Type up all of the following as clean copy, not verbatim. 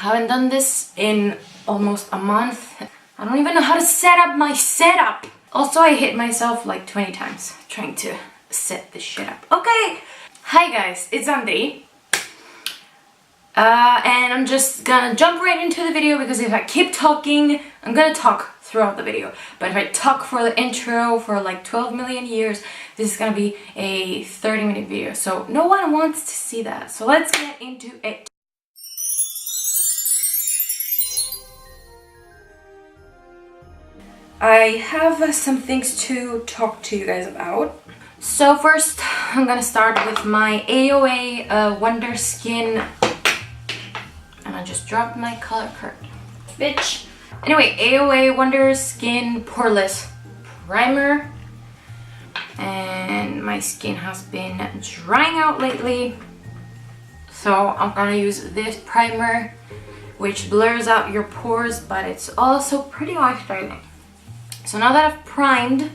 haven't done this in almost a month. I don't even know how to set up my setup. Also, I hit myself like 20 times trying to set this shit up. Okay, hi guys, it's Antri. And I'm just gonna jump right into the video because if I keep talking, I'm gonna talk throughout the video. But if I talk for the intro for like 12 million years, this is gonna be a 30-minute video. So no one wants to see that. So let's get into it. I have some things to talk to you guys about. So first, I'm gonna start with my AOA Wonder Skin. And I just dropped my color curtain. Bitch. Anyway, AOA Wonder Skin Poreless Primer. And my skin has been drying out lately. So I'm gonna use this primer, which blurs out your pores, but it's also pretty moisturizing. So now that I've primed,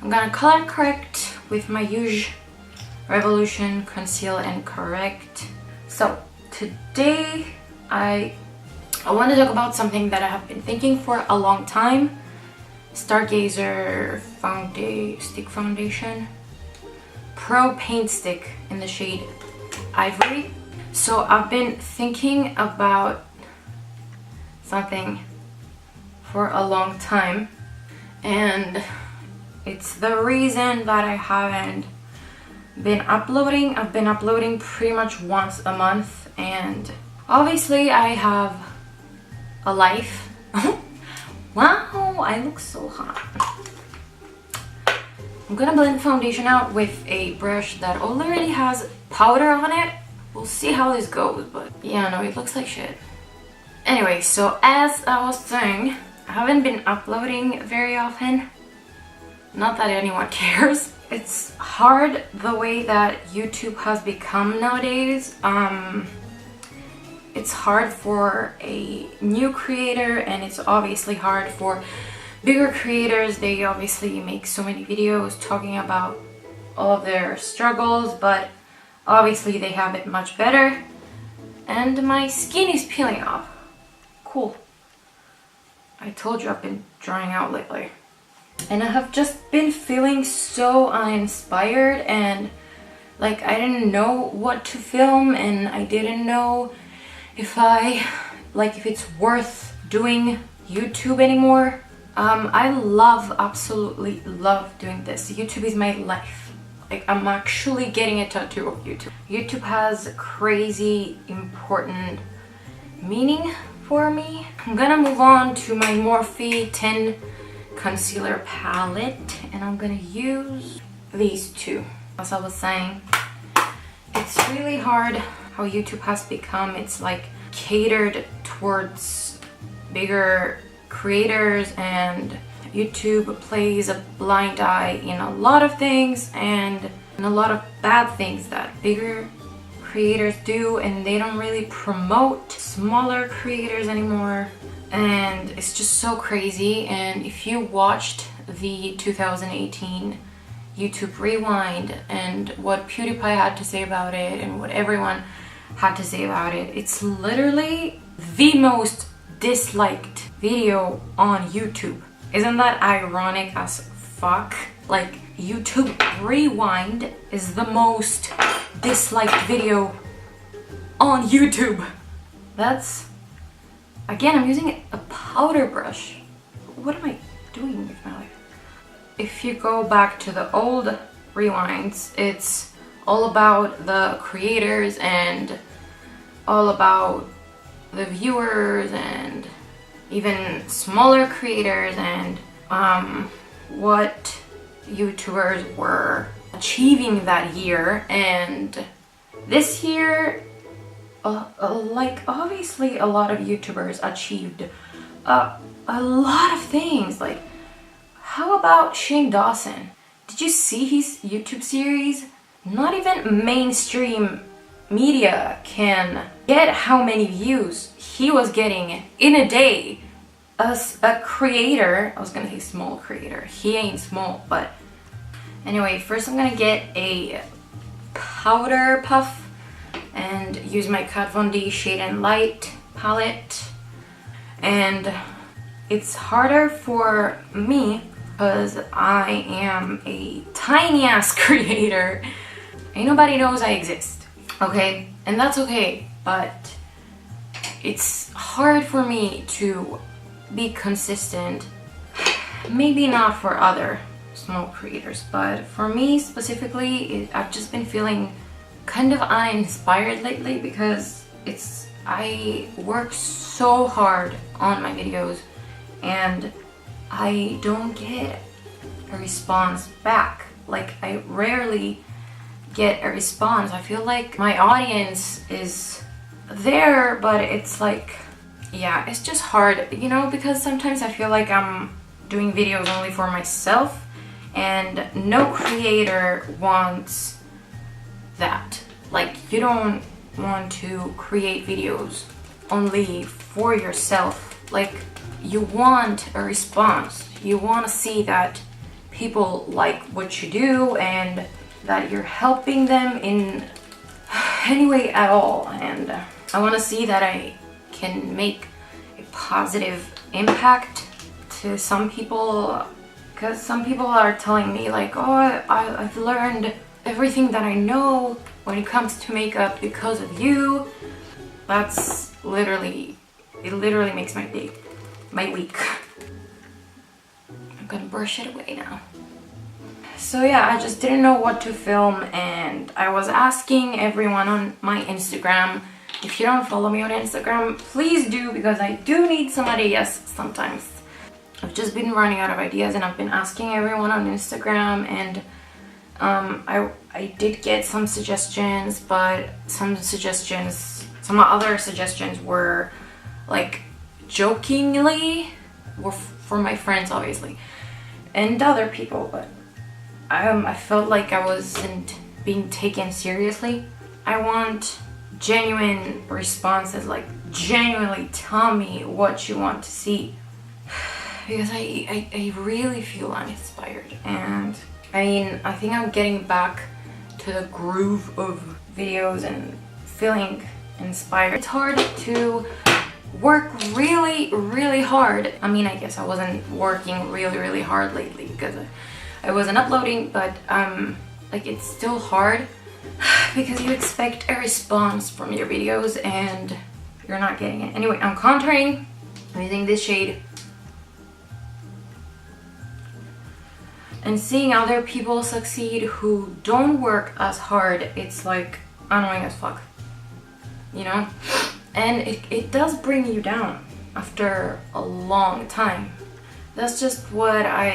I'm gonna color correct with my Huge Revolution Conceal and Correct. So today I want to talk about something that I have been thinking for a long time. Stargazer Stick Foundation Pro Paint Stick in the shade Ivory. So I've been thinking about something for a long time, and it's the reason that I haven't been uploading. I've been uploading pretty much once a month, and obviously I have a life. Wow, I look so hot. I'm gonna blend foundation out with a brush that already has powder on it. We'll see how this goes, but yeah, no, it looks like shit. Anyway, so as I was saying, I haven't been uploading very often. Not that anyone cares. It's hard the way that YouTube has become nowadays. It's hard for a new creator, and it's obviously hard for bigger creators. They obviously make so many videos talking about all of their struggles, but obviously they have it much better. And my skin is peeling off. Cool. I told you I've been drying out lately. And I have just been feeling so uninspired, and like I didn't know what to film, and I didn't know if it's worth doing YouTube anymore. I absolutely love doing this. YouTube is my life. Like, I'm actually getting a tattoo of YouTube. YouTube has crazy important meaning for me. I'm gonna move on to my Morphe 10 concealer palette, and I'm gonna use these two. As I was saying, it's really hard how YouTube has become. It's like catered towards bigger creators, and YouTube plays a blind eye in a lot of things, and in a lot of bad things that bigger creators do, and they don't really promote smaller creators anymore, and it's just so crazy. And if you watched the 2018 YouTube Rewind and what PewDiePie had to say about it and what everyone had to say about it, it's literally the most disliked video on YouTube. Isn't that ironic as fuck? Like, YouTube Rewind is the most disliked video on YouTube. That's, again, I'm using a powder brush. What am I doing with my life? If you go back to the old rewinds, it's all about the creators and all about the viewers and even smaller creators and what YouTubers were achieving that year. And this year, like, obviously a lot of YouTubers achieved a lot of things. Like, how about Shane Dawson? Did you see his YouTube series? Not even mainstream media can get how many views he was getting in a day. As a creator, I was gonna say small creator, he ain't small, but anyway, first I'm gonna get a powder puff and use my Kat Von D Shade and Light palette, and it's harder for me because I am a tiny ass creator. Ain't nobody knows I exist, okay? And that's okay, but it's hard for me to be consistent. Maybe not for other small creators, but for me specifically, I've just been feeling kind of uninspired lately because I work so hard on my videos and I don't get a response back. Like, I rarely get a response. I feel like my audience is there, but it's like, yeah, it's just hard, you know, because sometimes I feel like I'm doing videos only for myself, and no creator wants that. Like, you don't want to create videos only for yourself. Like, you want a response. You want to see that people like what you do and that you're helping them in any way at all. And I want to see that I can make a positive impact to some people, because some people are telling me like, oh, I've learned everything that I know when it comes to makeup because of you. That's literally, it literally makes my day, my week. I'm gonna brush it away now. So yeah, I just didn't know what to film, and I was asking everyone on my Instagram. If you don't follow me on Instagram, please do, because I do need some ideas sometimes. I've just been running out of ideas, and I've been asking everyone on Instagram, and I did get some suggestions, but some other suggestions were like jokingly, were for my friends obviously, and other people, but I felt like I wasn't being taken seriously. I want genuine responses, like genuinely tell me what you want to see, because I really feel uninspired. And I mean, I think I'm getting back to the groove of videos and feeling inspired. It's hard to work really hard. I mean, I guess I wasn't working really hard lately because I wasn't uploading, but like, it's still hard because you expect a response from your videos and you're not getting it. Anyway, I'm contouring. I'm using this shade. And seeing other people succeed who don't work as hard, it's like annoying as fuck, you know? And it does bring you down after a long time. That's just what I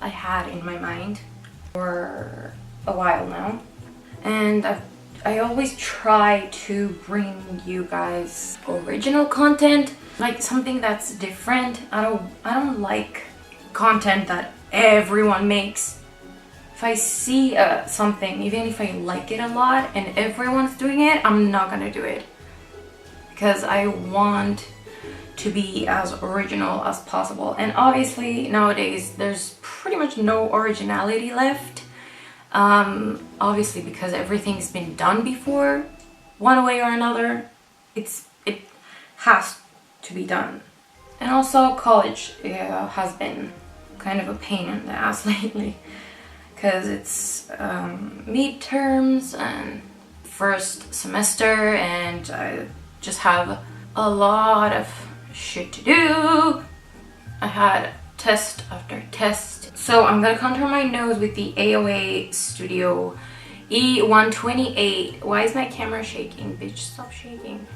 had in my mind for a while now. And I always try to bring you guys original content, like something that's different. I don't like content that everyone makes. If I see something, even if I like it a lot and everyone's doing it, I'm not gonna do it, because I want to be as original as possible. And obviously nowadays there's pretty much no originality left, obviously, because everything's been done before one way or another. It has to be done. And also college has been kind of a pain in the ass lately, because it's midterms and first semester, and I just have a lot of shit to do. I had test after test. So I'm gonna contour my nose with the AOA Studio E128. Why is my camera shaking? Bitch, stop shaking.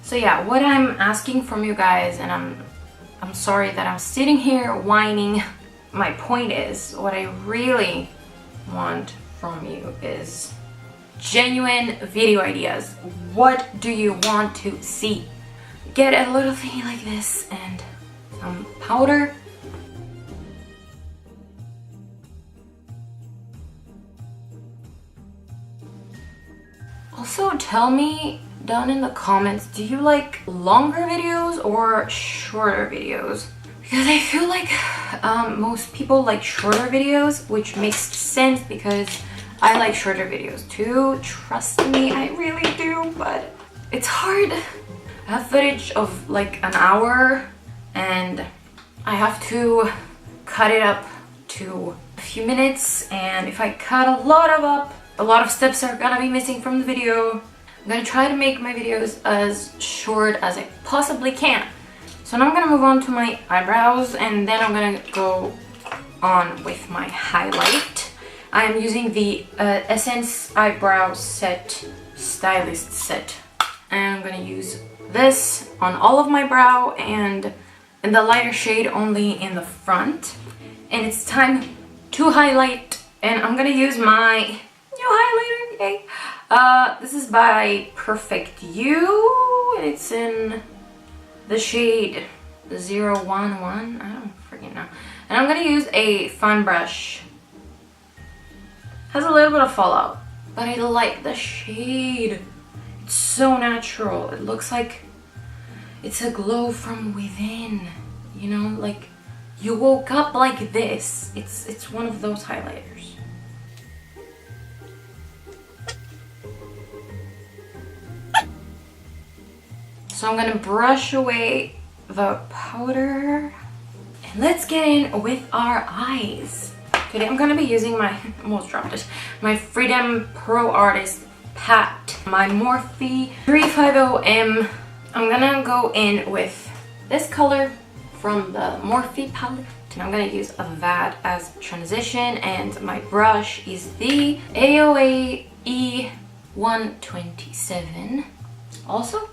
So yeah, what I'm asking from you guys, and I'm sorry that I'm sitting here whining. My point is, what I really want from you is genuine video ideas. What do you want to see? Get a little thingy like this and some powder. Also, tell me down in the comments, do you like longer videos or shorter videos? because I feel like most people like shorter videos, which makes sense because I like shorter videos too. Trust me, I really do, but it's hard. I have footage of like an hour and I have to cut it up to a few minutes, and if I cut a lot of steps are gonna be missing from the video. I'm gonna try to make my videos as short as I possibly can. So now I'm gonna move on to my eyebrows, and then I'm gonna go on with my highlight. I'm using the Essence Eyebrow Set Stylist Set. And I'm gonna use this on all of my brow and in the lighter shade only in the front. And it's time to highlight, and I'm gonna use my new highlighter, yay! This is by Perfect You, and it's in the shade 011, I don't freaking know. And I'm gonna use a fun brush. Has a little bit of fallout, but I like the shade. It's so natural. It looks like it's a glow from within, you know, like you woke up like this. It's one of those highlighters. So I'm gonna brush away the powder and let's get in with our eyes. Today I'm gonna be using my, almost dropped it, my Freedom Pro Artist Pat, my Morphe 350M. I'm gonna go in with this color from the Morphe palette, and I'm gonna use that as transition, and my brush is the AOA E127. Also,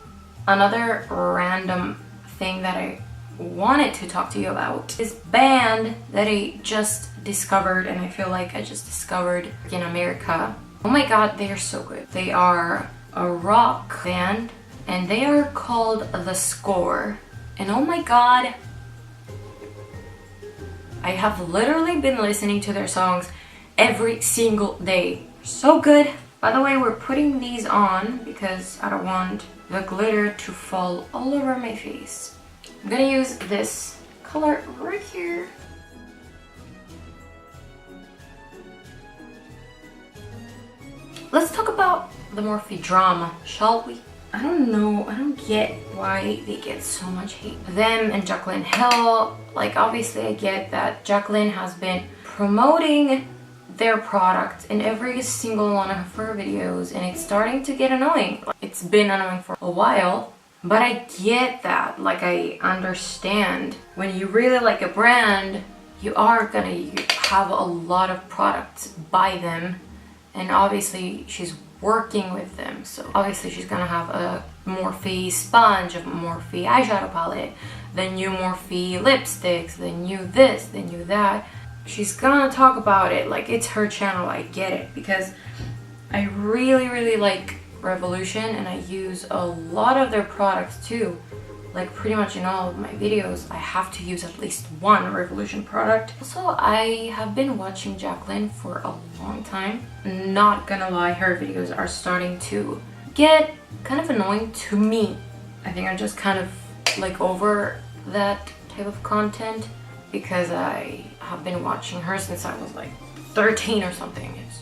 another random thing that I wanted to talk to you about, this band that I just discovered, and I feel like I just discovered in America. Oh my god, they are so good. They are a rock band and they are called The Score, and oh my god, I have literally been listening to their songs every single day. So good. By the way, we're putting these on because I don't want the glitter to fall all over my face. I'm gonna use this color right here. Let's talk about the Morphe drama, shall we? I don't know, I don't get why they get so much hate. Them and Jaclyn Hill, like obviously I get that Jaclyn has been promoting their product in every single one of her videos, and it's starting to get annoying. It's been annoying for a while, but I get that. Like, I understand when you really like a brand, you are gonna have a lot of products by them, and obviously she's working with them, so obviously she's gonna have a Morphe sponge, a Morphe eyeshadow palette, the new Morphe lipsticks, the new this, the new that. She's gonna talk about it, like it's her channel. I get it, because I really like Revolution, and I use a lot of their products too. Like pretty much in all of my videos I have to use at least one Revolution product. Also, I have been watching Jaclyn for a long time. Not gonna lie, her videos are starting to get kind of annoying to me. I think I'm just kind of like over that type of content, because I have been watching her since I was like 13 or something. It's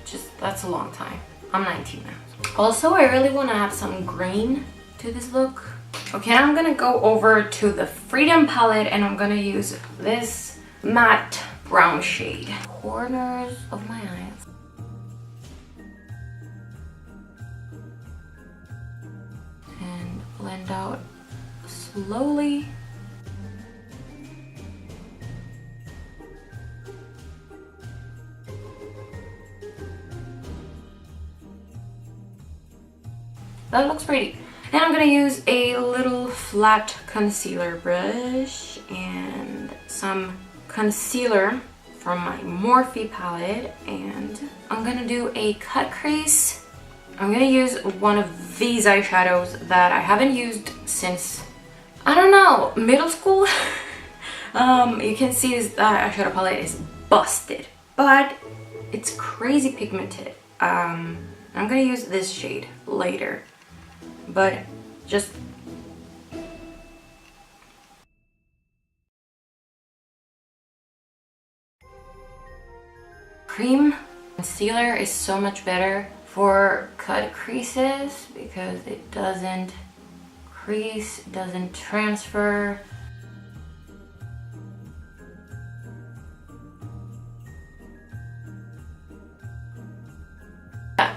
just, that's a long time. I'm 19 now. Also, I really want to add some green to this look. Okay, I'm gonna go over to the Freedom palette, and I'm gonna use this matte brown shade. Corners of my eyes. And blend out slowly. That looks pretty. And I'm gonna use a little flat concealer brush and some concealer from my Morphe palette, and I'm gonna do a cut crease. I'm gonna use one of these eyeshadows that I haven't used since, I don't know, middle school. You can see this eyeshadow palette is busted, but it's crazy pigmented. I'm gonna use this shade later, but just cream concealer is so much better for cut creases because it doesn't crease, doesn't transfer.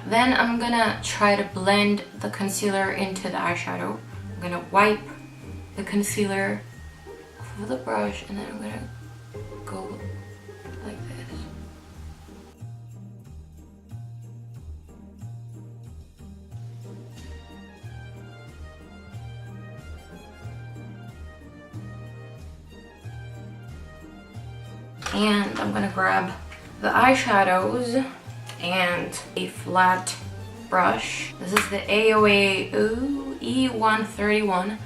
Then I'm gonna try to blend the concealer into the eyeshadow. I'm gonna wipe the concealer off of the brush and then I'm gonna go like this. And I'm gonna grab the eyeshadows and a flat brush. This is the AOA E131.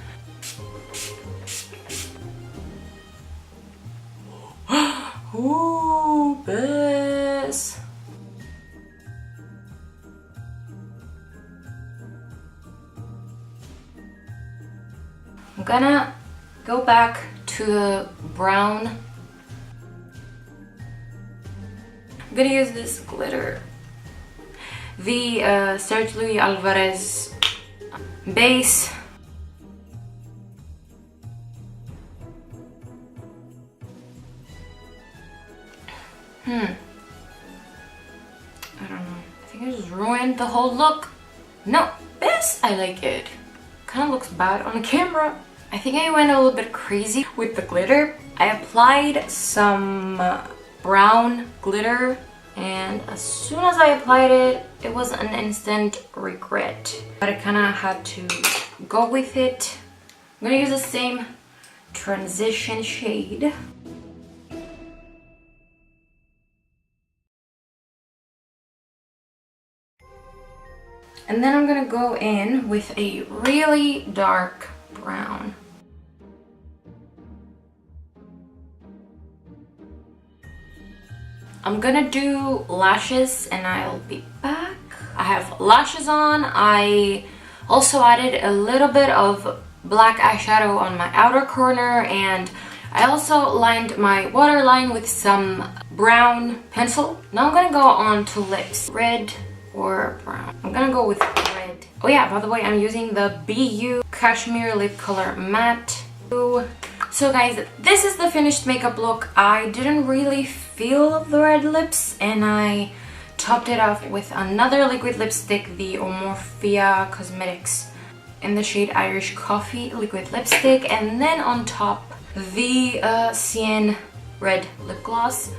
Ooh, this. I'm gonna go back to the brown. I'm gonna use this glitter. The Sergio Luis Alvarez base. I don't know. I think I just ruined the whole look. No, this, I like it. Kind of looks bad on the camera. I think I went a little bit crazy with the glitter. I applied some brown glitter, and as soon as I applied it, it was an instant regret. But I kind of had to go with it. I'm gonna use the same transition shade. And then I'm gonna go in with a really dark brown. I'm gonna do lashes and I'll be back. I have lashes on. I also added a little bit of black eyeshadow on my outer corner, and I also lined my waterline with some brown pencil. Now I'm gonna go on to lips. Red or brown. I'm gonna go with red. Oh yeah, by the way, I'm using the BU Cashmere Lip Color Matte. So guys, this is the finished makeup look. I didn't really feel the red lips and I topped it off with another liquid lipstick, the Omorphia Cosmetics in the shade Irish Coffee liquid lipstick, and then on top the Cyan red lip gloss.